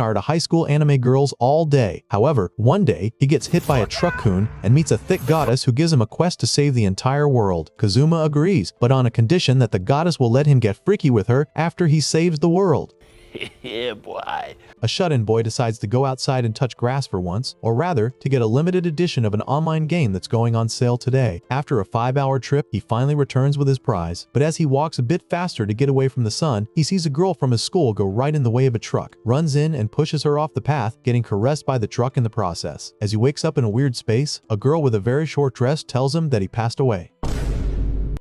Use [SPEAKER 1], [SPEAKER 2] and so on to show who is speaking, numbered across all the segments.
[SPEAKER 1] are to high school anime girls all day. However, one day, he gets hit by a truck-kun and meets a thick goddess who gives him a quest to save the entire world. Kazuma agrees, but on a condition that the goddess will let him get freaky with her after he saves the world.
[SPEAKER 2] Yeah, boy.
[SPEAKER 1] A shut-in boy decides to go outside and touch grass for once, or rather, to get a limited edition of an online game that's going on sale today. After a 5-hour trip, he finally returns with his prize. But as he walks a bit faster to get away from the sun, he sees a girl from his school go right in the way of a truck, runs in and pushes her off the path, getting caressed by the truck in the process. As he wakes up in a weird space, a girl with a very short dress tells him that he passed away.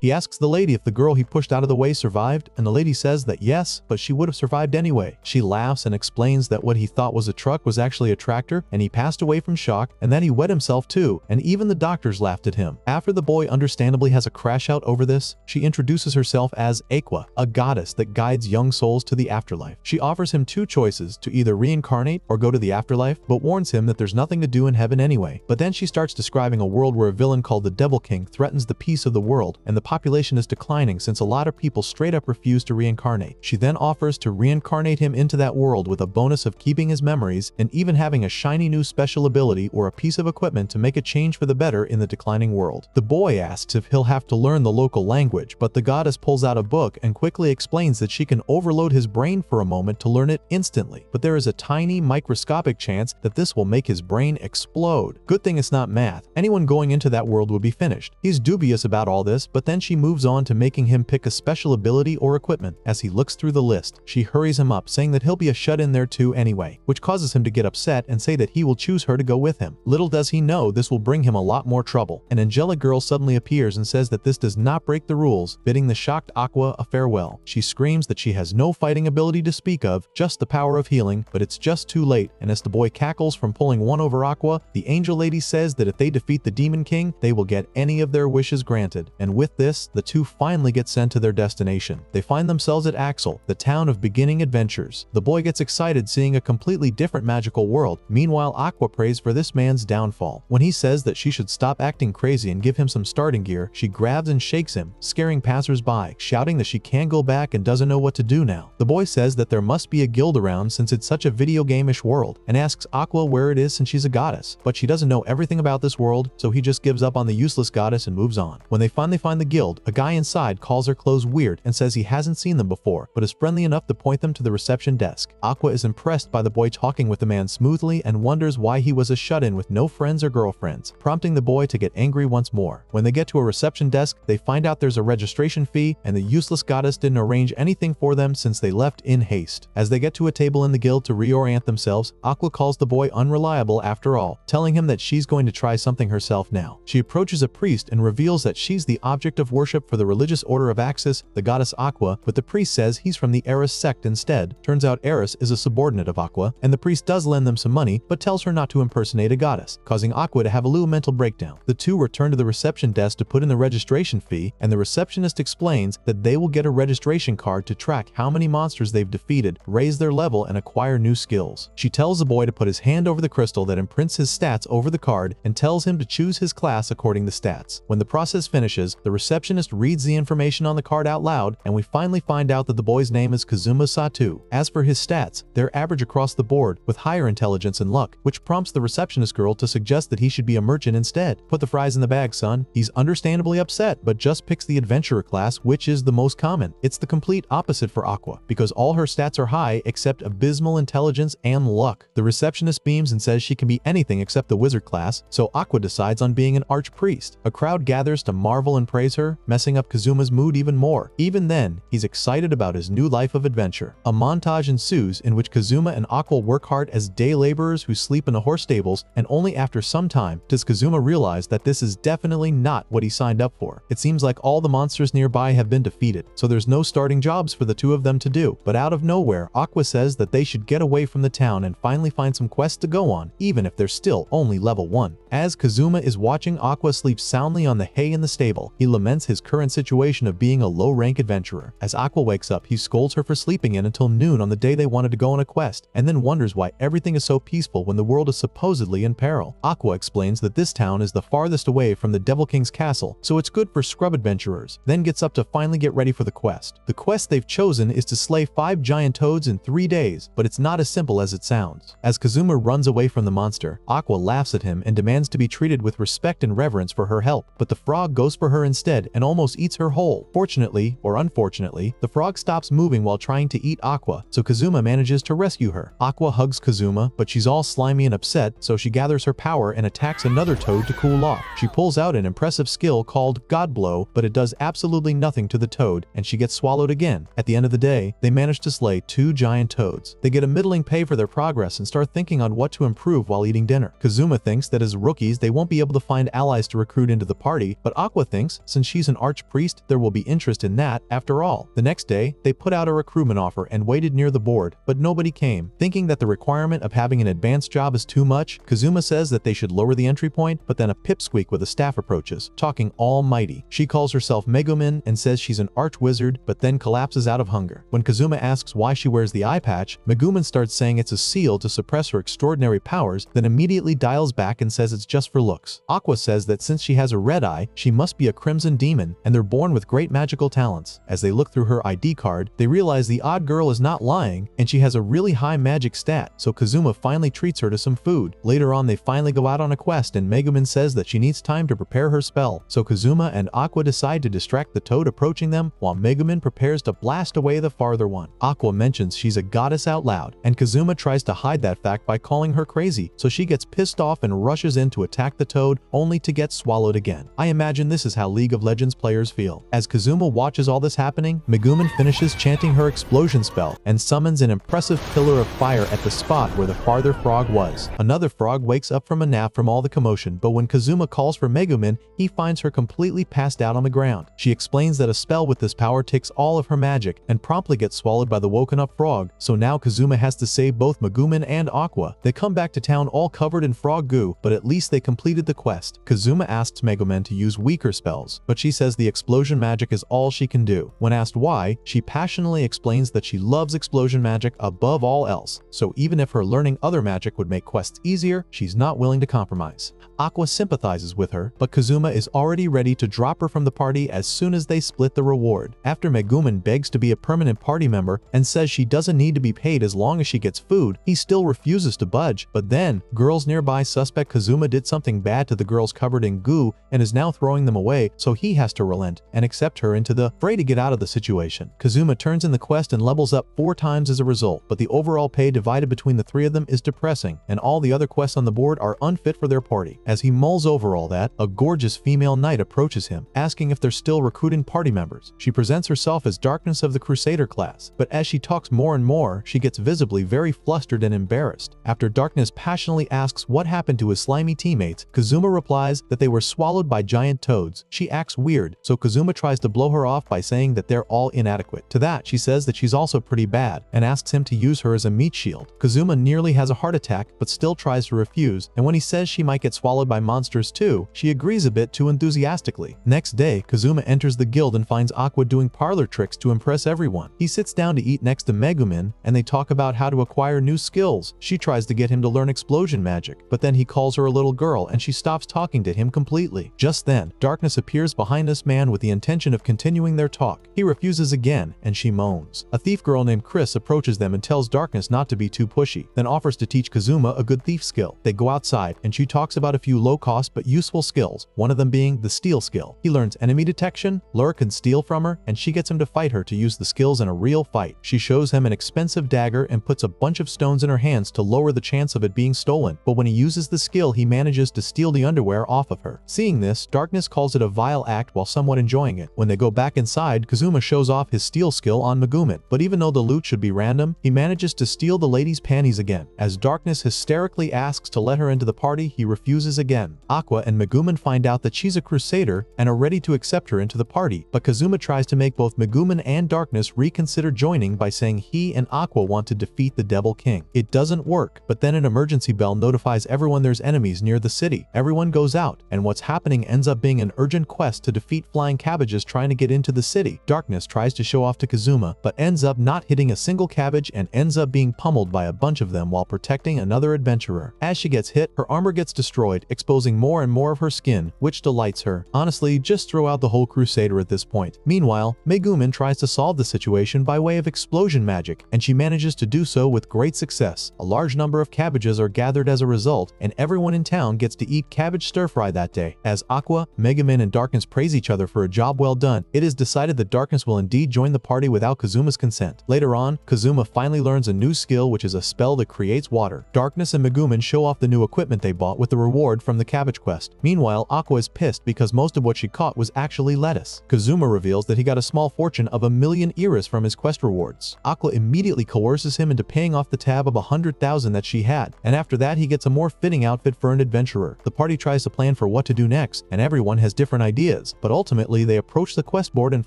[SPEAKER 1] He asks the lady if the girl he pushed out of the way survived, and the lady says that yes, but she would have survived anyway. She laughs and explains that what he thought was a truck was actually a tractor, and he passed away from shock, and then he wet himself too, and even the doctors laughed at him. After the boy understandably has a crash out over this, she introduces herself as Aqua, a goddess that guides young souls to the afterlife. She offers him two choices, to either reincarnate or go to the afterlife, but warns him that there's nothing to do in heaven anyway. But then she starts describing a world where a villain called the Devil King threatens the peace of the world, and the population is declining since a lot of people straight up refuse to reincarnate. She then offers to reincarnate him into that world with a bonus of keeping his memories and even having a shiny new special ability or a piece of equipment to make a change for the better in the declining world. The boy asks if he'll have to learn the local language, but the goddess pulls out a book and quickly explains that she can overload his brain for a moment to learn it instantly. But there is a tiny microscopic chance that this will make his brain explode. Good thing it's not math. Anyone going into that world would be finished. He's dubious about all this, but then she moves on to making him pick a special ability or equipment. As he looks through the list, she hurries him up, saying that he'll be a shut-in there too anyway, which causes him to get upset and say that he will choose her to go with him. Little does he know this will bring him a lot more trouble. An angelic girl suddenly appears and says that this does not break the rules, bidding the shocked Aqua a farewell. She screams that she has no fighting ability to speak of, just the power of healing, but it's just too late, and as the boy cackles from pulling one over Aqua, the angel lady says that if they defeat the Demon King, they will get any of their wishes granted. And with this, the two finally get sent to their destination. They find themselves at Axel, the town of beginning adventures. The boy gets excited seeing a completely different magical world. Meanwhile, Aqua prays for this man's downfall. When he says that she should stop acting crazy and give him some starting gear, she grabs and shakes him, scaring passers-by, shouting that she can't go back and doesn't know what to do now. The boy says that there must be a guild around since it's such a video game-ish world, and asks Aqua where it is since she's a goddess. But she doesn't know everything about this world, so he just gives up on the useless goddess and moves on. When they finally find the guild, a guy inside calls her clothes weird and says he hasn't seen them before, but is friendly enough to point them to the reception desk. Aqua is impressed by the boy talking with the man smoothly and wonders why he was a shut-in with no friends or girlfriends, prompting the boy to get angry once more. When they get to a reception desk, they find out there's a registration fee, and the useless goddess didn't arrange anything for them since they left in haste. As they get to a table in the guild to reorient themselves, Aqua calls the boy unreliable after all, telling him that she's going to try something herself now. She approaches a priest and reveals that she's the object of worship for the religious order of Axis, the goddess Aqua, but the priest says he's from the Eris sect instead. Turns out Eris is a subordinate of Aqua, and the priest does lend them some money, but tells her not to impersonate a goddess, causing Aqua to have a little mental breakdown. The two return to the reception desk to put in the registration fee, and the receptionist explains that they will get a registration card to track how many monsters they've defeated, raise their level, and acquire new skills. She tells the boy to put his hand over the crystal that imprints his stats over the card and tells him to choose his class according to stats. When the process finishes, the receptionist reads the information on the card out loud, and we finally find out that the boy's name is Kazuma Satu. As for his stats, they're average across the board, with higher intelligence and luck, which prompts the receptionist girl to suggest that he should be a merchant instead. Put the fries in the bag, son. He's understandably upset, but just picks the adventurer class, which is the most common. It's the complete opposite for Aqua, because all her stats are high except abysmal intelligence and luck. The receptionist beams and says she can be anything except the wizard class, so Aqua decides on being an archpriest. A crowd gathers to marvel and praise her, messing up Kazuma's mood even more. Even then, he's excited about his new life of adventure. A montage ensues in which Kazuma and Aqua work hard as day laborers who sleep in the horse stables, and only after some time does Kazuma realize that this is definitely not what he signed up for. It seems like all the monsters nearby have been defeated, so there's no starting jobs for the two of them to do. But out of nowhere, Aqua says that they should get away from the town and finally find some quests to go on, even if they're still only level 1. As Kazuma is watching Aqua sleep soundly on the hay in the stable, he laments laments his current situation of being a low-rank adventurer. As Aqua wakes up, he scolds her for sleeping in until noon on the day they wanted to go on a quest, and then wonders why everything is so peaceful when the world is supposedly in peril. Aqua explains that this town is the farthest away from the Devil King's castle, so it's good for scrub adventurers, then gets up to finally get ready for the quest. The quest they've chosen is to slay 5 giant toads in 3 days, but it's not as simple as it sounds. As Kazuma runs away from the monster, Aqua laughs at him and demands to be treated with respect and reverence for her help, but the frog goes for her instead and almost eats her whole. Fortunately, or unfortunately, the frog stops moving while trying to eat Aqua, so Kazuma manages to rescue her. Aqua hugs Kazuma, but she's all slimy and upset, so she gathers her power and attacks another toad to cool off. She pulls out an impressive skill called God Blow, but it does absolutely nothing to the toad, and she gets swallowed again. At the end of the day, they manage to slay 2 giant toads. They get a middling pay for their progress and start thinking on what to improve while eating dinner. Kazuma thinks that as rookies they won't be able to find allies to recruit into the party, but Aqua thinks since she's an archpriest there will be interest in that after all. The next day, they put out a recruitment offer and waited near the board, but nobody came. Thinking that the requirement of having an advanced job is too much, Kazuma says that they should lower the entry point, but then a pipsqueak with a staff approaches, talking almighty. She calls herself Megumin and says she's an arch wizard, but then collapses out of hunger. When Kazuma asks why she wears the eye patch, Megumin starts saying it's a seal to suppress her extraordinary powers, then immediately dials back and says it's just for looks. Aqua says that since she has a red eye, she must be a crimson demon, and they're born with great magical talents. As they look through her ID card, they realize the odd girl is not lying, and she has a really high magic stat, so Kazuma finally treats her to some food. Later on, they finally go out on a quest, and Megumin says that she needs time to prepare her spell, so Kazuma and Aqua decide to distract the toad approaching them, while Megumin prepares to blast away the farther one. Aqua mentions she's a goddess out loud, and Kazuma tries to hide that fact by calling her crazy, so she gets pissed off and rushes in to attack the toad, only to get swallowed again. I imagine this is how League of Legends players feel. As Kazuma watches all this happening, Megumin finishes chanting her explosion spell and summons an impressive pillar of fire at the spot where the farther frog was. Another frog wakes up from a nap from all the commotion, but when Kazuma calls for Megumin, he finds her completely passed out on the ground. She explains that a spell with this power takes all of her magic and promptly gets swallowed by the woken up frog, so now Kazuma has to save both Megumin and Aqua. They come back to town all covered in frog goo, but at least they completed the quest. Kazuma asks Megumin to use weaker spells, but she says the explosion magic is all she can do. When asked why, she passionately explains that she loves explosion magic above all else, so even if her learning other magic would make quests easier, she's not willing to compromise. Aqua sympathizes with her, but Kazuma is already ready to drop her from the party as soon as they split the reward. After Megumin begs to be a permanent party member and says she doesn't need to be paid as long as she gets food, he still refuses to budge, but then girls nearby suspect Kazuma did something bad to the girls covered in goo and is now throwing them away, so he has to relent and accept her into the fray to get out of the situation. Kazuma turns in the quest and levels up 4 times as a result, but the overall pay divided between the 3 of them is depressing, and all the other quests on the board are unfit for their party. As he mulls over all that, a gorgeous female knight approaches him, asking if they're still recruiting party members. She presents herself as Darkness of the Crusader class, but as she talks more and more, she gets visibly very flustered and embarrassed. After Darkness passionately asks what happened to his slimy teammates, Kazuma replies that they were swallowed by giant toads. She acts weird, so Kazuma tries to blow her off by saying that they're all inadequate. To that, she says that she's also pretty bad, and asks him to use her as a meat shield. Kazuma nearly has a heart attack, but still tries to refuse, and when he says she might get swallowed by monsters too, she agrees a bit too enthusiastically. Next day, Kazuma enters the guild and finds Aqua doing parlor tricks to impress everyone. He sits down to eat next to Megumin, and they talk about how to acquire new skills. She tries to get him to learn explosion magic, but then he calls her a little girl and she stops talking to him completely. Just then, Darkness appears behind this man with the intention of continuing their talk. He refuses again, and she moans. A thief girl named Chris approaches them and tells Darkness not to be too pushy, then offers to teach Kazuma a good thief skill. They go outside, and she talks about a few low-cost but useful skills, one of them being the steal skill. He learns enemy detection, lure can steal from her, and she gets him to fight her to use the skills in a real fight. She shows him an expensive dagger and puts a bunch of stones in her hands to lower the chance of it being stolen, but when he uses the skill, he manages to steal the underwear off of her. Seeing this, Darkness calls it a vile act while somewhat enjoying it. When they go back inside, Kazuma shows off his steal skill on Megumin, but even though the loot should be random, he manages to steal the lady's panties again. As Darkness hysterically asks to let her into the party, he refuses again. Aqua and Megumin find out that she's a crusader and are ready to accept her into the party, but Kazuma tries to make both Megumin and Darkness reconsider joining by saying he and Aqua want to defeat the Devil King. It doesn't work, but then an emergency bell notifies everyone there's enemies near the city. Everyone goes out, and what's happening ends up being an urgent quest quest to defeat flying cabbages trying to get into the city. Darkness tries to show off to Kazuma, but ends up not hitting a single cabbage and ends up being pummeled by a bunch of them while protecting another adventurer. As she gets hit, her armor gets destroyed, exposing more and more of her skin, which delights her. Honestly, just throw out the whole Crusader at this point. Meanwhile, Megumin tries to solve the situation by way of explosion magic, and she manages to do so with great success. A large number of cabbages are gathered as a result, and everyone in town gets to eat cabbage stir-fry that day. As Aqua, Megumin, and Darkness praise each other for a job well done, it is decided that Darkness will indeed join the party without Kazuma's consent. Later on, Kazuma finally learns a new skill, which is a spell that creates water. Darkness and Megumin show off the new equipment they bought with the reward from the cabbage quest. Meanwhile, Aqua is pissed because most of what she caught was actually lettuce. Kazuma reveals that he got a small fortune of 1,000,000 iris from his quest rewards. Aqua immediately coerces him into paying off the tab of 100,000 that she had, and after that he gets a more fitting outfit for an adventurer. The party tries to plan for what to do next, and everyone has different ideas, but ultimately they approach the quest board and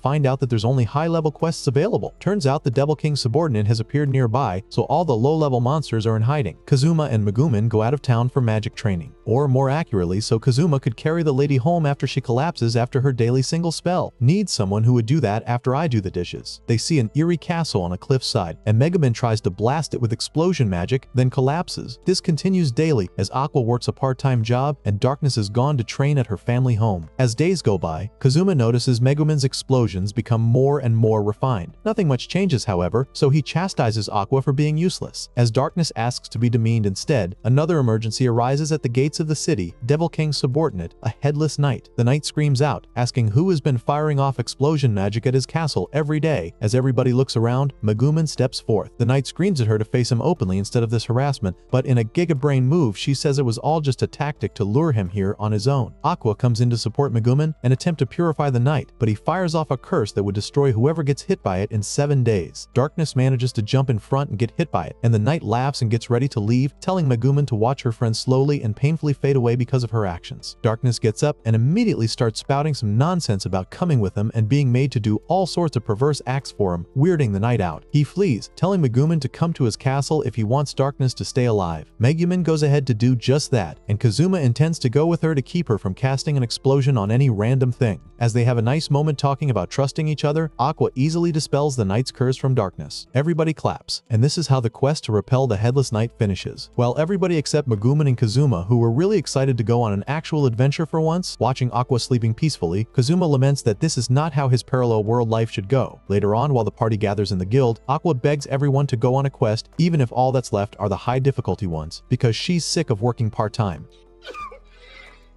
[SPEAKER 1] find out that there's only high-level quests available. Turns out the Devil King's subordinate has appeared nearby, so all the low-level monsters are in hiding. Kazuma and Megumin go out of town for magic training, or more accurately, so Kazuma could carry the lady home after she collapses after her daily single spell. Need someone who would do that after I do the dishes. They see an eerie castle on a cliffside, and Megumin tries to blast it with explosion magic, then collapses. This continues daily as Aqua works a part-time job and Darkness is gone to train at her family home. As days go by, Kazuma notices Megumin's explosions become more and more refined. Nothing much changes, however, so he chastises Aqua for being useless. As Darkness asks to be demeaned instead, another emergency arises at the gates of the city. Devil King's subordinate, a headless knight. The knight screams out, asking who has been firing off explosion magic at his castle every day. As everybody looks around, Megumin steps forth. The knight screams at her to face him openly instead of this harassment, but in a giga-brain move, she says it was all just a tactic to lure him here on his own. Aqua comes in to support Megumin and attempt to purify the knight, but he fires off a curse that would destroy whoever gets hit by it in 7 days. Darkness manages to jump in front and get hit by it, and the knight laughs and gets ready to leave, telling Megumin to watch her friend slowly and painfully fade away because of her actions. Darkness gets up and immediately starts spouting some nonsense about coming with him and being made to do all sorts of perverse acts for him, weirding the knight out. He flees, telling Megumin to come to his castle if he wants Darkness to stay alive. Megumin goes ahead to do just that, and Kazuma intends to go with her to keep her from casting an explosion on any random thing. As they have a nice moment talking about trusting each other, Aqua easily dispels the knight's curse from Darkness. Everybody claps, and this is how the quest to repel the headless knight finishes. While everybody except Megumin and Kazuma, who were really excited to go on an actual adventure for once, watching Aqua sleeping peacefully, Kazuma laments that this is not how his parallel world life should go. Later on, while the party gathers in the guild, Aqua begs everyone to go on a quest, even if all that's left are the high difficulty ones, because she's sick of working part-time.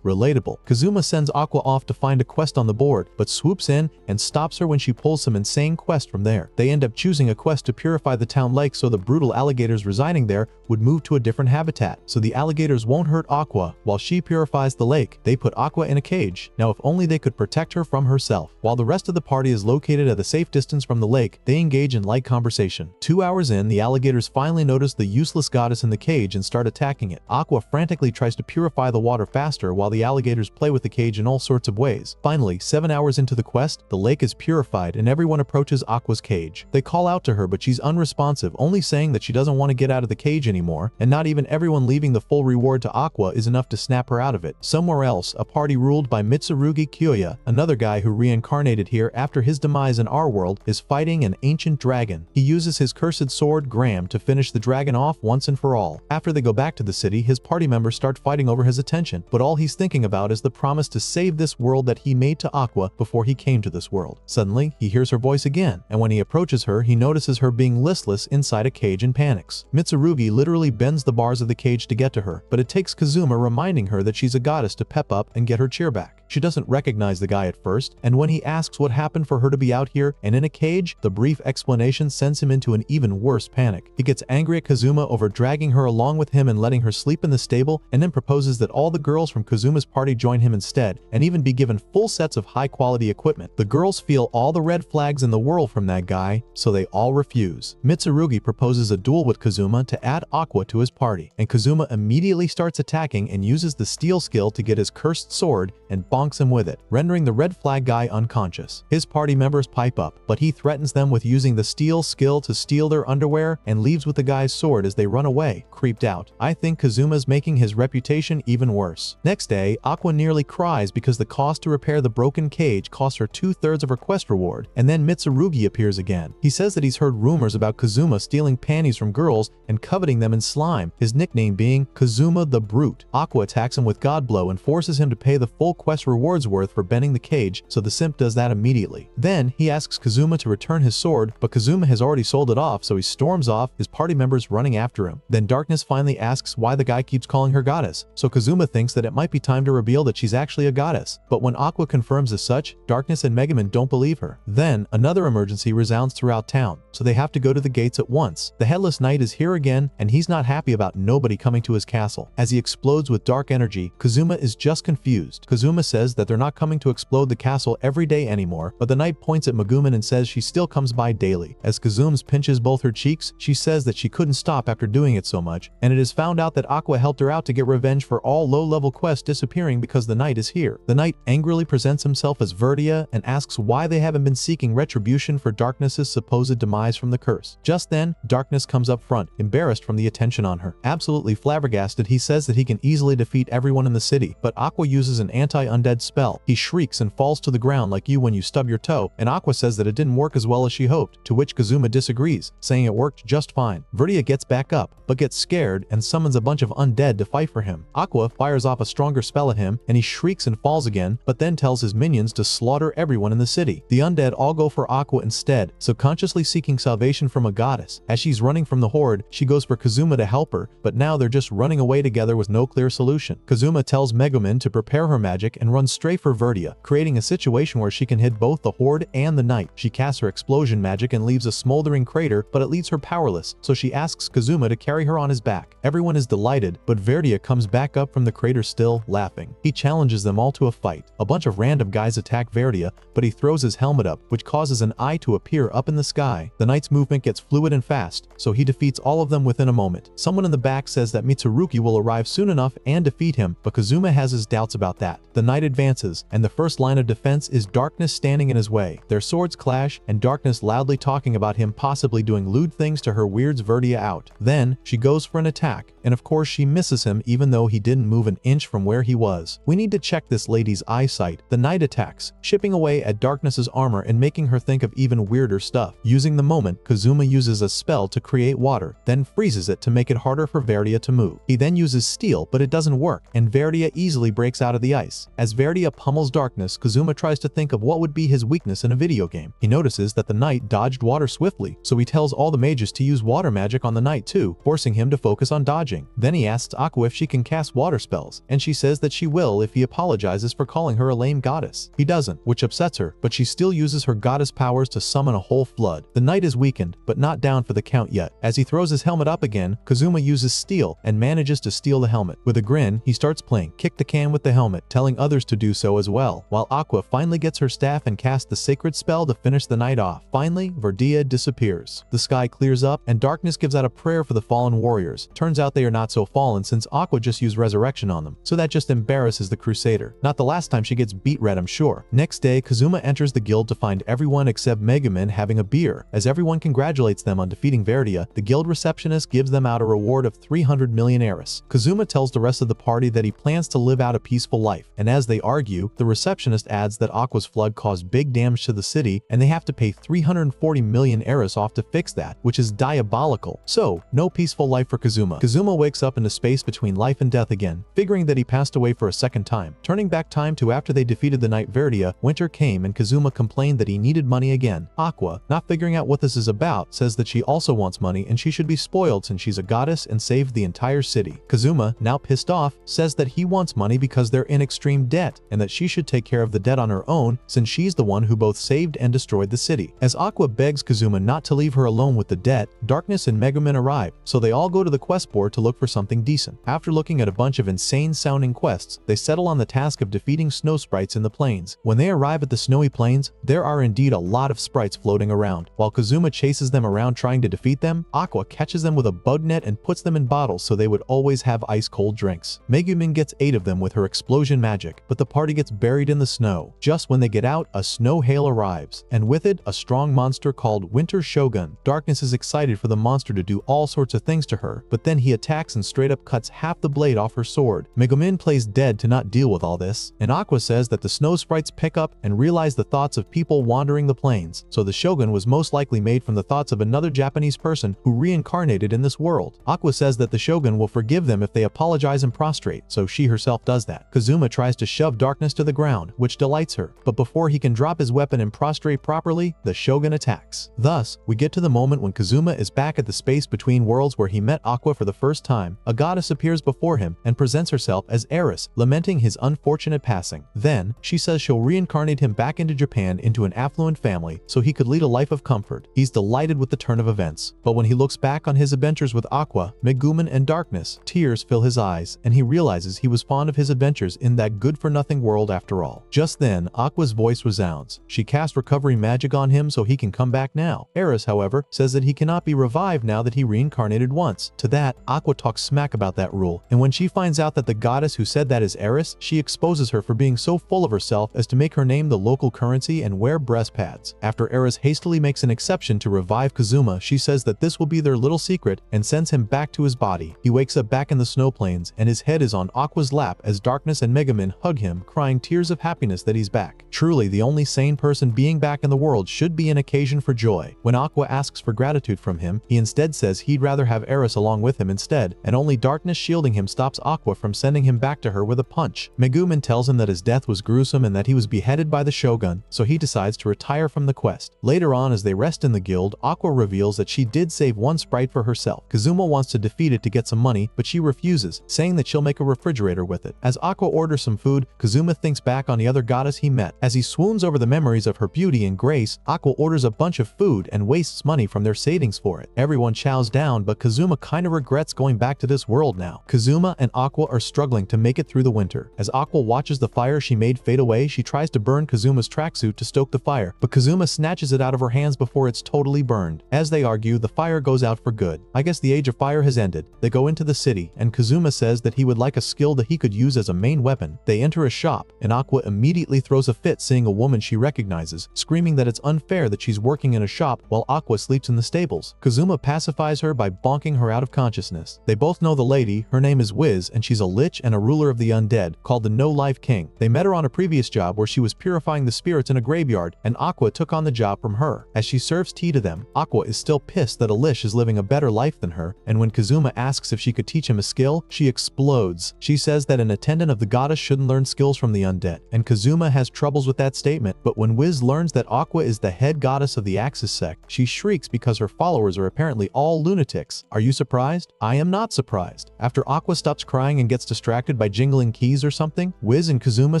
[SPEAKER 1] Relatable. Kazuma sends Aqua off to find a quest on the board, but swoops in and stops her when she pulls some insane quest from there. They end up choosing a quest to purify the town lake so the brutal alligators residing there would move to a different habitat, so the alligators won't hurt Aqua while she purifies the lake. They put Aqua in a cage. Now if only they could protect her from herself. While the rest of the party is located at a safe distance from the lake, they engage in light conversation. 2 hours in, the alligators finally notice the useless goddess in the cage and start attacking it. Aqua frantically tries to purify the water faster while the alligators play with the cage in all sorts of ways. Finally, 7 hours into the quest, the lake is purified and everyone approaches Aqua's cage. They call out to her, but she's unresponsive, only saying that she doesn't want to get out of the cage anymore, and not even everyone leaving the full reward to Aqua is enough to snap her out of it. Somewhere else, a party ruled by Mitsurugi Kyoya, another guy who reincarnated here after his demise in our world, is fighting an ancient dragon. He uses his cursed sword, Graham, to finish the dragon off once and for all. After they go back to the city, his party members start fighting over his attention, but all he's thinking about is the promise to save this world that he made to Aqua before he came to this world. Suddenly, he hears her voice again, and when he approaches her, he notices her being listless inside a cage and panics. Mitsurugi literally bends the bars of the cage to get to her, but it takes Kazuma reminding her that she's a goddess to pep up and get her cheer back. She doesn't recognize the guy at first, and when he asks what happened for her to be out here and in a cage, the brief explanation sends him into an even worse panic. He gets angry at Kazuma over dragging her along with him and letting her sleep in the stable, and then proposes that all the girls from Kazuma's party join him instead, and even be given full sets of high-quality equipment. The girls feel all the red flags in the world from that guy, so they all refuse. Mitsurugi proposes a duel with Kazuma to add Aqua to his party, and Kazuma immediately starts attacking and uses the steel skill to get his cursed sword and bomb bonks him with it, rendering the red flag guy unconscious. His party members pipe up, but he threatens them with using the steal skill to steal their underwear and leaves with the guy's sword as they run away, creeped out. I think Kazuma's making his reputation even worse. Next day, Aqua nearly cries because the cost to repair the broken cage costs her 2/3 of her quest reward, and then Mitsurugi appears again. He says that he's heard rumors about Kazuma stealing panties from girls and coveting them in slime, his nickname being Kazuma the Brute. Aqua attacks him with God Blow and forces him to pay the full quest rewards worth for bending the cage, so the simp does that immediately. Then, he asks Kazuma to return his sword, but Kazuma has already sold it off, so he storms off, his party members running after him. Then Darkness finally asks why the guy keeps calling her goddess, so Kazuma thinks that it might be time to reveal that she's actually a goddess. But when Aqua confirms as such, Darkness and Megaman don't believe her. Then, another emergency resounds throughout town, so they have to go to the gates at once. The Headless Knight is here again, and he's not happy about nobody coming to his castle. As he explodes with dark energy, Kazuma is just confused. Kazuma says that they're not coming to explode the castle every day anymore, but the knight points at Megumin and says she still comes by daily. As Kazuma pinches both her cheeks, she says that she couldn't stop after doing it so much, and it is found out that Aqua helped her out to get revenge for all low-level quests disappearing because the knight is here. The knight angrily presents himself as Verdia and asks why they haven't been seeking retribution for Darkness's supposed demise from the curse. Just then, Darkness comes up front, embarrassed from the attention on her. Absolutely flabbergasted, he says that he can easily defeat everyone in the city, but Aqua uses an anti-undead spell. He shrieks and falls to the ground like you when you stub your toe, and Aqua says that it didn't work as well as she hoped, to which Kazuma disagrees, saying it worked just fine. Verdia gets back up, but gets scared and summons a bunch of undead to fight for him. Aqua fires off a stronger spell at him, and he shrieks and falls again, but then tells his minions to slaughter everyone in the city. The undead all go for Aqua instead, subconsciously seeking salvation from a goddess. As she's running from the horde, she goes for Kazuma to help her, but now they're just running away together with no clear solution. Kazuma tells Megumin to prepare her magic and runs straight for Verdia, creating a situation where she can hit both the horde and the knight. She casts her explosion magic and leaves a smoldering crater, but it leaves her powerless, so she asks Kazuma to carry her on his back. Everyone is delighted, but Verdia comes back up from the crater still, laughing. He challenges them all to a fight. A bunch of random guys attack Verdia, but he throws his helmet up, which causes an eye to appear up in the sky. The knight's movement gets fluid and fast, so he defeats all of them within a moment. Someone in the back says that Mitsurugi will arrive soon enough and defeat him, but Kazuma has his doubts about that. The knight advances, and the first line of defense is Darkness standing in his way. Their swords clash, and Darkness loudly talking about him possibly doing lewd things to her weirds Verdia out. Then, she goes for an attack, and of course she misses him even though he didn't move an inch from where he was. We need to check this lady's eyesight. The knight attacks, chipping away at Darkness's armor and making her think of even weirder stuff. Using the moment, Kazuma uses a spell to create water, then freezes it to make it harder for Verdia to move. He then uses steel, but it doesn't work, and Verdia easily breaks out of the ice. As Verdia pummels Darkness, Kazuma tries to think of what would be his weakness in a video game. He notices that the knight dodged water swiftly, so he tells all the mages to use water magic on the knight too, forcing him to focus on dodging. Then he asks Aqua if she can cast water spells, and she says that she will if he apologizes for calling her a lame goddess. He doesn't, which upsets her, but she still uses her goddess powers to summon a whole flood. The knight is weakened, but not down for the count yet. As he throws his helmet up again, Kazuma uses steel and manages to steal the helmet. With a grin, he starts playing Kick the Can with the helmet, telling others to do so as well, while Aqua finally gets her staff and casts the sacred spell to finish the night off. Finally, Verdia disappears. The sky clears up, and Darkness gives out a prayer for the fallen warriors. Turns out they are not so fallen since Aqua just used resurrection on them, so that just embarrasses the Crusader. Not the last time she gets beat red, I'm sure. Next day, Kazuma enters the guild to find everyone except Megumin having a beer. As everyone congratulates them on defeating Verdia, the guild receptionist gives them out a reward of 300 million Eris. Kazuma tells the rest of the party that he plans to live out a peaceful life, and as they argue, the receptionist adds that Aqua's flood caused big damage to the city, and they have to pay 340 million Eris off to fix that, which is diabolical. So, no peaceful life for Kazuma. Kazuma wakes up in the space between life and death again, figuring that he passed away for a second time. Turning back time to after they defeated the knight Verdia, winter came and Kazuma complained that he needed money again. Aqua, not figuring out what this is about, says that she also wants money and she should be spoiled since she's a goddess and saved the entire city. Kazuma, now pissed off, says that he wants money because they're in extreme debt and that she should take care of the debt on her own since she's the one who both saved and destroyed the city. As Aqua begs Kazuma not to leave her alone with the debt, Darkness and Megumin arrive, so they all go to the quest board to look for something decent. After looking at a bunch of insane-sounding quests, they settle on the task of defeating snow sprites in the plains. When they arrive at the snowy plains, there are indeed a lot of sprites floating around. While Kazuma chases them around trying to defeat them, Aqua catches them with a bug net and puts them in bottles so they would always have ice-cold drinks. Megumin gets 8 of them with her explosion magic, but the party gets buried in the snow. Just when they get out, a snow hail arrives, and with it, a strong monster called Winter Shogun. Darkness is excited for the monster to do all sorts of things to her, but then he attacks and straight up cuts half the blade off her sword. Megumin plays dead to not deal with all this, and Aqua says that the snow sprites pick up and realize the thoughts of people wandering the plains, so the Shogun was most likely made from the thoughts of another Japanese person who reincarnated in this world. Aqua says that the Shogun will forgive them if they apologize and prostrate, so she herself does that. Kazuma tries to shove Darkness to the ground, which delights her, but before he can drop his weapon and prostrate properly, the Shogun attacks. Thus, we get to the moment when Kazuma is back at the space between worlds where he met Aqua for the first time. A goddess appears before him and presents herself as Eris, lamenting his unfortunate passing. Then, she says she'll reincarnate him back into Japan into an affluent family so he could lead a life of comfort. He's delighted with the turn of events, but when he looks back on his adventures with Aqua, Megumin, and Darkness, tears fill his eyes, and he realizes he was fond of his adventures in that good-for-nothing world after all. Just then, Aqua's voice resounds. She casts recovery magic on him so he can come back now. Eris, however, says that he cannot be revived now that he reincarnated once. To that, Aqua talks smack about that rule, and when she finds out that the goddess who said that is Eris, she exposes her for being so full of herself as to make her name the local currency and wear breast pads. After Eris hastily makes an exception to revive Kazuma, she says that this will be their little secret and sends him back to his body. He wakes up back in the snow plains, and his head is on Aqua's lap as Darkness and Megumin hug him, crying tears of happiness that he's back. Truly, the only sane person being back in the world should be an occasion for joy. When Aqua asks for gratitude from him, he instead says he'd rather have Eris along with him instead, and only Darkness shielding him stops Aqua from sending him back to her with a punch. Megumin tells him that his death was gruesome and that he was beheaded by the Shogun, so he decides to retire from the quest. Later on, as they rest in the guild, Aqua reveals that she did save one sprite for herself. Kazuma wants to defeat it to get some money, but she refuses, saying that she'll make a refrigerator with it. As Aqua orders some food, Kazuma thinks back on the other goddess he met. As he swoons over the memories of her beauty and grace, Aqua orders a bunch of food and wastes money from their savings for it. Everyone chows down, but Kazuma kinda regrets going back to this world now. Kazuma and Aqua are struggling to make it through the winter. As Aqua watches the fire she made fade away, she tries to burn Kazuma's tracksuit to stoke the fire, but Kazuma snatches it out of her hands before it's totally burned. As they argue, the fire goes out for good. I guess the age of fire has ended. They go into the city, and Kazuma says that he would like a skill that he could use as a main weapon. They enter a shop, and Aqua immediately throws a fit seeing a woman she recognizes, screaming that it's unfair that she's working in a shop while Aqua sleeps in the stables. Kazuma pacifies her by bonking her out of consciousness. They both know the lady. Her name is Wiz, and she's a lich and a ruler of the undead, called the No-Life King. They met her on a previous job where she was purifying the spirits in a graveyard, and Aqua took on the job from her. As she serves tea to them, Aqua is still pissed that a lich is living a better life than her, and when Kazuma asks if she could teach him a skill, she explodes. She says that an attendant of the goddess shouldn't learn skills from the undead, and Kazuma has troubles with that statement, but when Wiz learns that Aqua is the head goddess of the Axis sect, she shrieks because her followers are apparently all lunatics. Are you surprised? I am not surprised. After Aqua stops crying and gets distracted by jingling keys or something, Wiz and Kazuma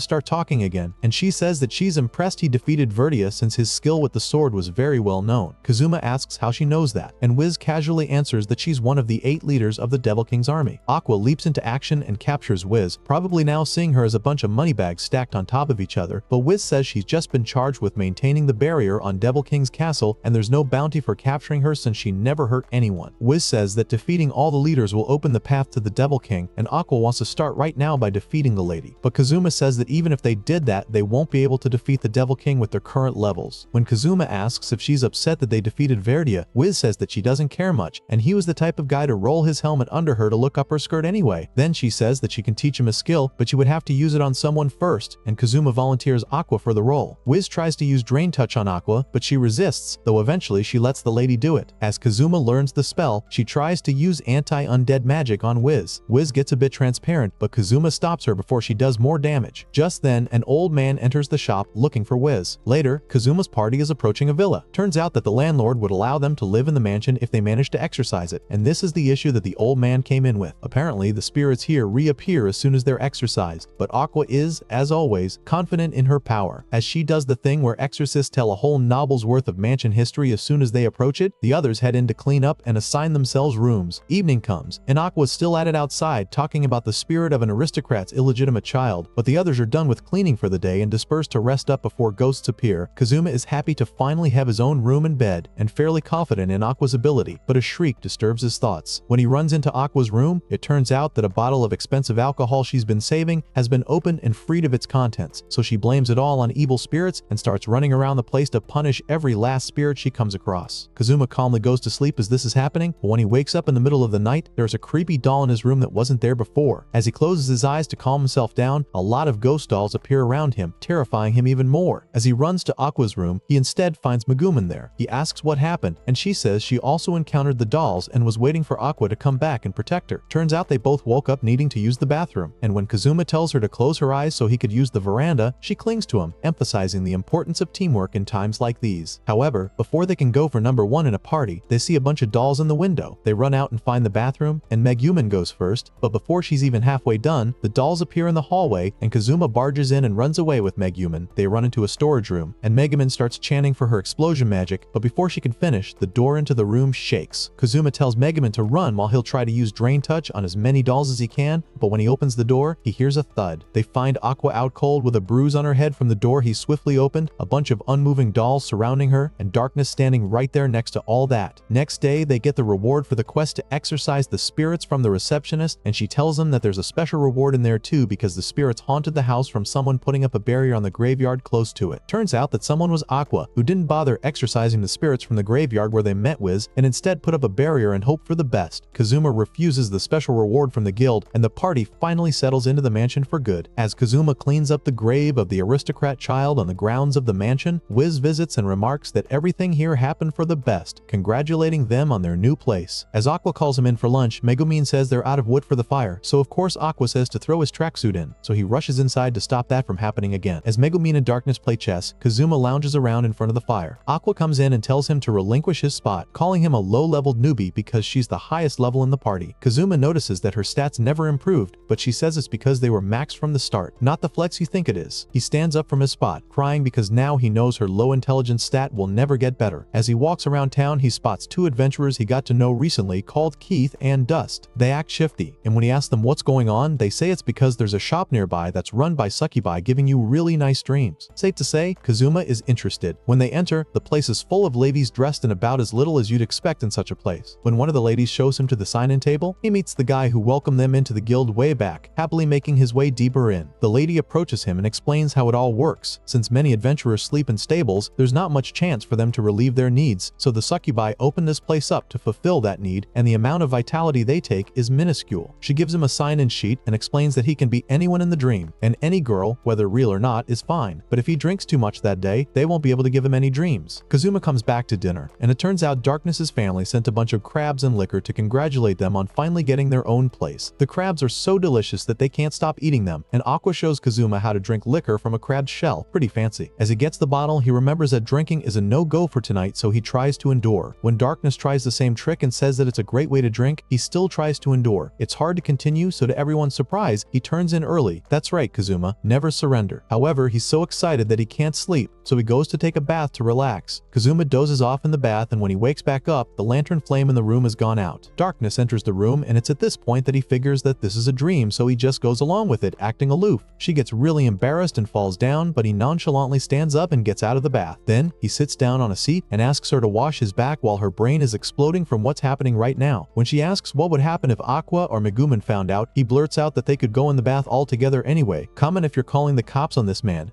[SPEAKER 1] start talking again, and she says that she's impressed he defeated Verdia since his skill with the sword was very well known. Kazuma asks how she knows that, and Wiz casually answers that she's one of the 8 leaders of the Devil King's army. Aqua leaps into action and captures Wiz, probably now seeing her as a bunch of moneybags stacked on top of each other, but Wiz says she's just been charged with maintaining the barrier on Devil King's castle and there's no bounty for capturing her since she never hurt anyone. Wiz says that defeating all the leaders will open the path to the Devil King, and Aqua wants to start right now by defeating the lady, but Kazuma says that even if they did that, they won't be able to defeat the Devil King with their current levels. When Kazuma asks if she's upset that they defeated Verdia, Wiz says that she doesn't care much, and he was the type of guy to roll his helmet under her to look up her skirt anyway. Then she says that she can teach him a skill, but she would have to use it on someone first, and Kazuma volunteers Aqua for the role. Wiz tries to use Drain Touch on Aqua, but she resists, though eventually she lets the lady do it. As Kazuma learns the spell, she tries to use anti-undead magic on Wiz. Wiz gets a bit transparent, but Kazuma stops her before she does more damage. Just then, an old man enters the shop looking for Wiz. Later, Kazuma's party is approaching a villa. Turns out that the landlord would allow them to live in the mansion if they managed to exorcise it, and this is the issue that the old man came in with. Apparently, the spirits here reappear as soon as they're exorcised, but Aqua is, as always, confident in her power. As she does the thing where exorcists tell a whole novel's worth of mansion history as soon as they approach it, the others head in to clean up and assign themselves rooms. Evening comes, and Aqua's still at it outside talking about the spirit of an aristocrat's illegitimate child, but the others are done with cleaning for the day and disperse to rest up before ghosts appear. Kazuma is happy to finally have his own room and bed, and fairly confident in Aqua's ability, but a shriek disturbs his thoughts. When he runs into Aqua's room, it turns out that a bottle of expensive alcohol she's been saving has been opened open and freed of its contents, so she blames it all on evil spirits and starts running around the place to punish every last spirit she comes across. Kazuma calmly goes to sleep as this is happening, but when he wakes up in the middle of the night, there's a creepy doll in his room that wasn't there before. As he closes his eyes to calm himself down, a lot of ghost dolls appear around him, terrifying him even more. As he runs to Aqua's room, he instead finds Megumin there. He asks what happened, and she says she also encountered the dolls and was waiting for Aqua to come back and protect her. Turns out they both woke up needing to use the bathroom, and when Kazuma tells her to close her eyes so he could use the veranda, she clings to him, emphasizing the importance of teamwork in times like these. However, before they can go for number one in a party, they see a bunch of dolls in the window. They run out and find the bathroom, and Megumin goes first, but before she's even halfway done, the dolls appear in the hallway, and Kazuma barges in and runs away with Megumin. They run into a storage room, and Megumin starts chanting for her explosion magic, but before she can finish, the door into the room shakes. Kazuma tells Megumin to run while he'll try to use Drain Touch on as many dolls as he can, but when he opens the door, he hears a thud. They find Aqua out cold with a bruise on her head from the door he swiftly opened, a bunch of unmoving dolls surrounding her, and darkness standing right there next to all that. Next day, they get the reward for the quest to exorcise the spirits from the receptionist, and she tells them that there's a special reward in there too because the spirits haunted the house from someone putting up a barrier on the graveyard close to it. Turns out that someone was Aqua, who didn't bother exorcising the spirits from the graveyard where they met Wiz, and instead put up a barrier and hoped for the best. Kazuma refuses the special reward from the guild, and the party finally settles into the mansion for good. As Kazuma cleans up the grave of the aristocrat child on the grounds of the mansion, Wiz visits and remarks that everything here happened for the best, congratulating them on their new place. As Aqua calls him in for lunch, Megumin says they're out of wood for the fire, so of course Aqua says to throw his tracksuit in, so he rushes inside to stop that from happening again. As Megumin and Darkness play chess, Kazuma lounges around in front of the fire. Aqua comes in and tells him to relinquish his spot, calling him a low-leveled newbie because she's the highest level in the party. Kazuma notices that her stats never improved, but she says it's because they were maxed from the start, not the flex you think it is. He stands up from his spot, crying because now he knows her low intelligence stat will never get better. As he walks around town, he spots two adventurers he got to know recently called Keith and Dust. They act shifty, and when he asks them what's going on, they say it's because there's a shop nearby that's run by succubi giving you really nice dreams. Safe to say, Kazuma is interested. When they enter, the place is full of ladies dressed in about as little as you'd expect in such a place. When one of the ladies shows him to the sign-in table, he meets the guy who welcomed them into the guild way back, happily making his way deeper in. The lady approaches him and explains how it all works. Since many adventurers sleep in stables, there's not much chance for them to relieve their needs, so the succubi open this place up to fulfill that need, and the amount of vitality they take is minuscule. She gives him a sign-in sheet and explains that he can be anyone in the dream, and any girl, whether real or not, is fine. But if he drinks too much that day, they won't be able to give him any dreams. Kazuma comes back to dinner, and it turns out Darkness's family sent a bunch of crabs and liquor to congratulate them on finally getting their own place. The crabs are so delicious that they can't stop eating them, and Aqua shows Kazuma how to drink liquor from a crab's shell. Pretty fancy. As he gets the bottle, he remembers that drinking is a no-go for tonight, so he tries to endure. When Darkness tries the same trick and says that it's a great way to drink, he still tries to endure. It's hard to continue, so to everyone's surprise, he turns in early. That's right, Kazuma. Never surrender. However, he's so excited that he can't sleep, so he goes to take a bath to relax. Kazuma dozes off in the bath, and when he wakes back up, the lantern flame in the room has gone out. Darkness enters the room, and it's at this point that he figures that this is a dream, so he just goes along with it, acting aloof. She gets really embarrassed and falls down, but he nonchalantly stands up and gets out of the bath. Then, he sits down on a seat and asks her to wash his back while her brain is exploding from what's happening right now. When she asks what would happen if Aqua or Megumin found out, he blurts out that they could go in the bath all together anyway. Comment if you're calling the cops on this man.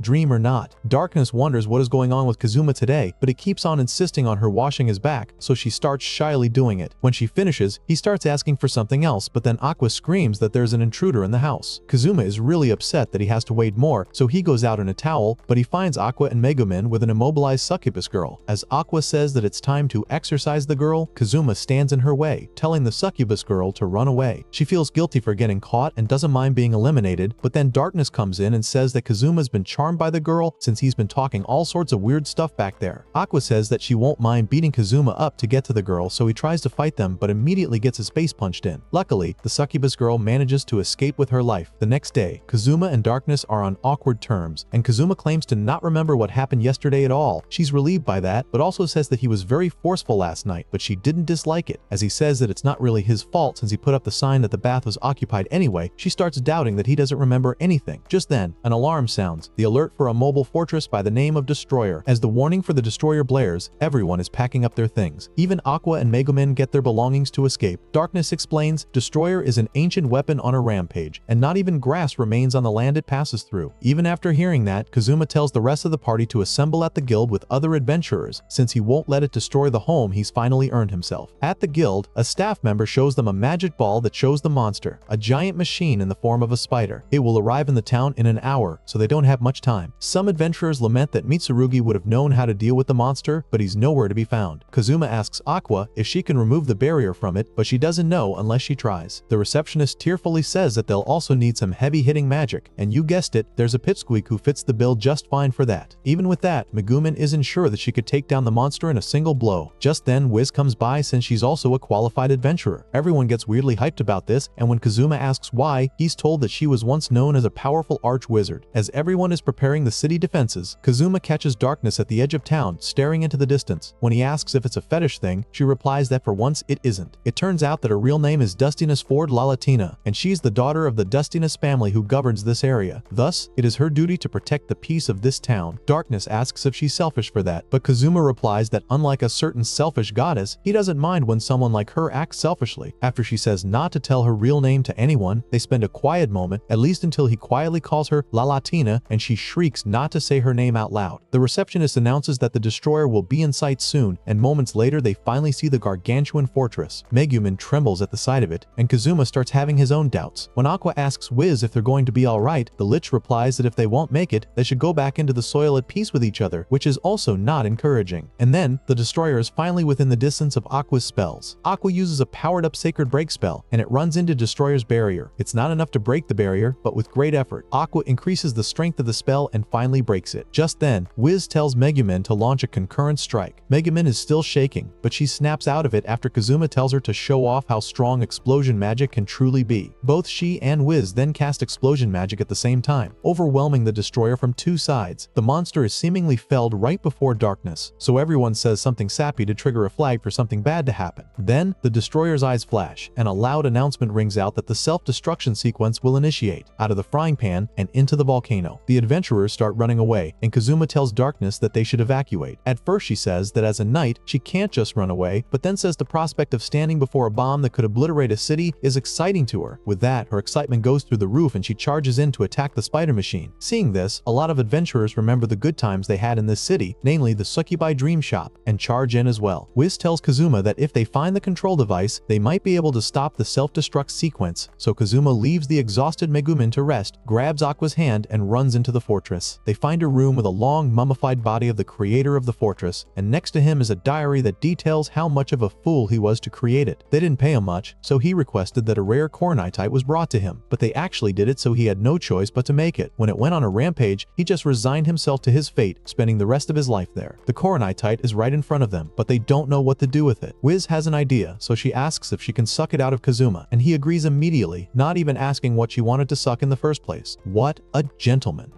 [SPEAKER 1] Dream or not. Darkness wonders what is going on with Kazuma today, but he keeps on insisting on her washing his back, so she starts shyly doing it. When she finishes, he starts asking for something else, but then Aqua screams that there's an intruder in the house. Kazuma is really upset that he has to wait more, so he goes out in a towel, but he finds Aqua and Megumin with an immobilized succubus girl. As Aqua says that it's time to exorcise the girl, Kazuma stands in her way, telling the succubus girl to run away. She feels guilty for getting caught and doesn't mind being eliminated, but then Darkness comes in and says that Kazuma's been charmed by the girl since he's been talking all sorts of weird stuff back there. Aqua says that she won't mind beating Kazuma up to get to the girl, so he tries to fight them but immediately gets his face punched in. Luckily, the succubus girl manages to escape with her life. The next day, Kazuma and Darkness are on awkward terms, and Kazuma claims to not remember what happened yesterday at all. She's relieved by that, but also says that he was very forceful last night, but she didn't dislike it. As he says that it's not really his fault since he put up the sign that the bath was occupied anyway, she starts doubting that he doesn't remember anything. Just then, an alarm sounds. The alert alert for a mobile fortress by the name of Destroyer. As the warning for the Destroyer blares, everyone is packing up their things. Even Aqua and Megumin get their belongings to escape. Darkness explains, Destroyer is an ancient weapon on a rampage, and not even grass remains on the land it passes through. Even after hearing that, Kazuma tells the rest of the party to assemble at the guild with other adventurers, since he won't let it destroy the home he's finally earned himself. At the guild, a staff member shows them a magic ball that shows the monster, a giant machine in the form of a spider. It will arrive in the town in an hour, so they don't have much time. Some adventurers lament that Mitsurugi would have known how to deal with the monster, but he's nowhere to be found. Kazuma asks Aqua if she can remove the barrier from it, but she doesn't know unless she tries. The receptionist tearfully says that they'll also need some heavy-hitting magic, and you guessed it, there's a pipsqueak who fits the bill just fine for that. Even with that, Megumin isn't sure that she could take down the monster in a single blow. Just then, Wiz comes by since she's also a qualified adventurer. Everyone gets weirdly hyped about this, and when Kazuma asks why, he's told that she was once known as a powerful arch-wizard. As everyone is preparing the city defenses, Kazuma catches Darkness at the edge of town, staring into the distance. When he asks if it's a fetish thing, she replies that for once it isn't. It turns out that her real name is Dustiness Ford Lalatina, and she's the daughter of the Dustiness family who governs this area. Thus, it is her duty to protect the peace of this town. Darkness asks if she's selfish for that, but Kazuma replies that unlike a certain selfish goddess, he doesn't mind when someone like her acts selfishly. After she says not to tell her real name to anyone, they spend a quiet moment, at least until he quietly calls her Lalatina, and she shrieks not to say her name out loud. The receptionist announces that the destroyer will be in sight soon, and moments later they finally see the gargantuan fortress. Megumin trembles at the sight of it, and Kazuma starts having his own doubts. When Aqua asks Wiz if they're going to be alright, the Lich replies that if they won't make it, they should go back into the soil at peace with each other, which is also not encouraging. And then, the destroyer is finally within the distance of Aqua's spells. Aqua uses a powered-up Sacred Break spell, and it runs into Destroyer's barrier. It's not enough to break the barrier, but with great effort, Aqua increases the strength of the spell and finally breaks it. Just then, Wiz tells Megumin to launch a concurrent strike. Megumin is still shaking, but she snaps out of it after Kazuma tells her to show off how strong explosion magic can truly be. Both she and Wiz then cast explosion magic at the same time, overwhelming the destroyer from two sides. The monster is seemingly felled right before Darkness, so everyone says something sappy to trigger a flag for something bad to happen. Then, the destroyer's eyes flash, and a loud announcement rings out that the self-destruction sequence will initiate, out of the frying pan and into the volcano. The adventurers start running away, and Kazuma tells Darkness that they should evacuate. At first she says that as a knight, she can't just run away, but then says the prospect of standing before a bomb that could obliterate a city is exciting to her. With that, her excitement goes through the roof and she charges in to attack the spider machine. Seeing this, a lot of adventurers remember the good times they had in this city, namely the Succubi Dream Shop, and charge in as well. Wiz tells Kazuma that if they find the control device, they might be able to stop the self-destruct sequence, so Kazuma leaves the exhausted Megumin to rest, grabs Aqua's hand, and runs into the fortress. They find a room with a long, mummified body of the creator of the fortress, and next to him is a diary that details how much of a fool he was to create it. They didn't pay him much, so he requested that a rare Coronitite was brought to him, but they actually did it so he had no choice but to make it. When it went on a rampage, he just resigned himself to his fate, spending the rest of his life there. The Coronitite is right in front of them, but they don't know what to do with it. Wiz has an idea, so she asks if she can suck it out of Kazuma, and he agrees immediately, not even asking what she wanted to suck in the first place. What a gentleman.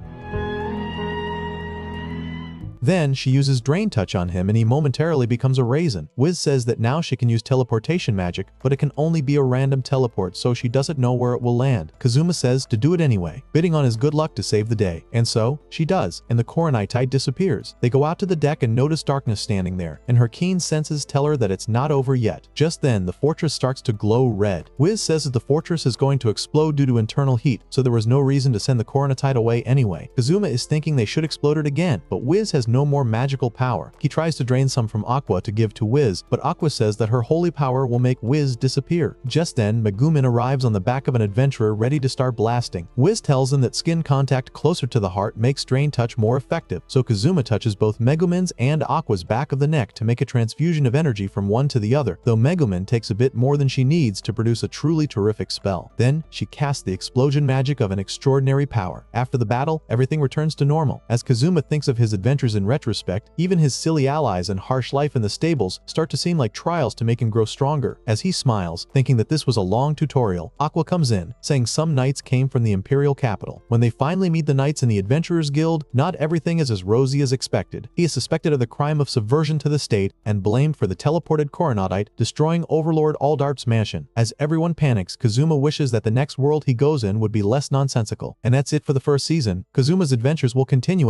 [SPEAKER 1] Then she uses Drain Touch on him and he momentarily becomes a raisin. Wiz says that now she can use teleportation magic, but it can only be a random teleport, so she doesn't know where it will land. Kazuma says to do it anyway, bidding on his good luck to save the day. And so, she does, and the Coronitite disappears. They go out to the deck and notice Darkness standing there, and her keen senses tell her that it's not over yet. Just then, the fortress starts to glow red. Wiz says that the fortress is going to explode due to internal heat, so there was no reason to send the Coronitite away anyway. Kazuma is thinking they should explode it again, but Wiz has no more magical power. He tries to drain some from Aqua to give to Wiz, but Aqua says that her holy power will make Wiz disappear. Just then, Megumin arrives on the back of an adventurer ready to start blasting. Wiz tells him that skin contact closer to the heart makes Drain Touch more effective, so Kazuma touches both Megumin's and Aqua's back of the neck to make a transfusion of energy from one to the other, though Megumin takes a bit more than she needs to produce a truly terrific spell. Then, she casts the explosion magic of an extraordinary power. After the battle, everything returns to normal. As Kazuma thinks of his adventures adventures in retrospect, even his silly allies and harsh life in the stables start to seem like trials to make him grow stronger. As he smiles, thinking that this was a long tutorial, Aqua comes in, saying some knights came from the imperial capital. When they finally meet the knights in the Adventurers Guild, not everything is as rosy as expected. He is suspected of the crime of subversion to the state and blamed for the teleported Coronadite destroying Overlord Aldart's mansion. As everyone panics, Kazuma wishes that the next world he goes in would be less nonsensical. And that's it for the first season. Kazuma's adventures will continue in